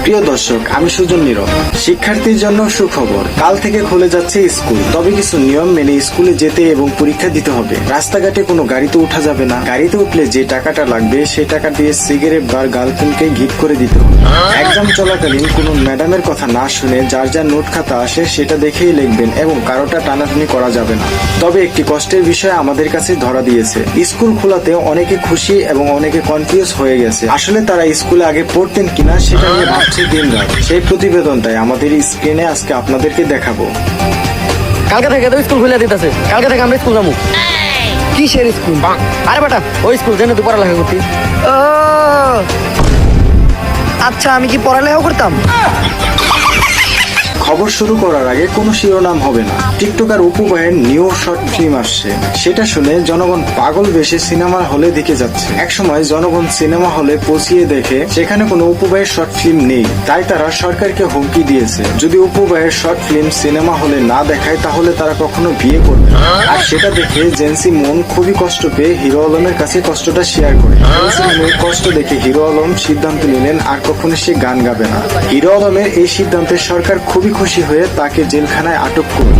প্রিয় দর্শক, আমি সুজন নীরব। শিক্ষার্থীর জন্য সুখবর, কাল থেকে খুলে যাচ্ছে স্কুল। তবে কিছু নিয়ম মেনে স্কুলে যেতে এবং পরীক্ষা দিতে হবে। রাস্তাঘাটে কোনো গাড়িতে উঠা যাবে না। গাড়িতে উঠলে যে টাকাটা লাগবে সেই টাকা দিয়ে সিগারেট বা গার্লফ্রেন্ডকে গিফট করে দিতে হবে। এক্সাম চলাকালীন কোনো ম্যাডামের কথা না শুনে যার যার নোট খাতা আসে সেটা দেখেই লিখবেন এবং কারোটা টানাটানি করা যাবে না। তবে একটি কষ্টের বিষয় আমাদের কাছে ধরা দিয়েছে। স্কুল খোলাতে অনেকে খুশি এবং অনেকে কনফিউজ হয়ে গেছে। আসলে তারা স্কুলে আগে পড়তেন কিনা সেটা নিয়ে ভাবছে দিন রাত। সেই প্রতিবেদনটাই আমাদের স্ক্রিনে আজকে আপনাদেরকে দেখাবো। কালকে থেকে তো স্কুল খুলে দিতেছে। কালকে থেকে আমরা স্কুল যাবো। কিসের স্কুল? আরে বেটা, ওই স্কুল জেনে তুই পড়ালেখা করতি। ও আচ্ছা, আমি কি পড়ালেখা করতাম? খবর শুরু করার আগে কোনো শিরোনাম হবে না। টিকটকার অপু ভাইয়ের নিউ শর্ট ফিল্ম আসছে। সেটা শুনে জনগণ পাগল বেশে সিনেমা হলে দিকে যাচ্ছে। একসময় জনগণ সিনেমা হলে পৌঁছিয়ে দেখে সেখানে কোনো অপু ভাইয়ের শর্ট ফিল্ম নেই। তাই তারা সরকারকে হুমকি দিয়েছে, যদি অপু ভাইয়ের শর্ট ফিল্ম সিনেমা হলে না দেখায় তাহলে তারা কখনো বিয়ে করবে। আর সেটা দেখে জেন্সি মন খুবই কষ্ট পেয়ে হিরো আলমের কাছে কষ্টটা শেয়ার করে। জেন্সি মনের কষ্ট দেখে হিরো আলম সিদ্ধান্ত নিলেন আর কখনো সে গান গাবে না। হিরো আলমের এই সিদ্ধান্তে সরকার খুবই খুশি হয়ে তাকে জেলখানায় আটক করল।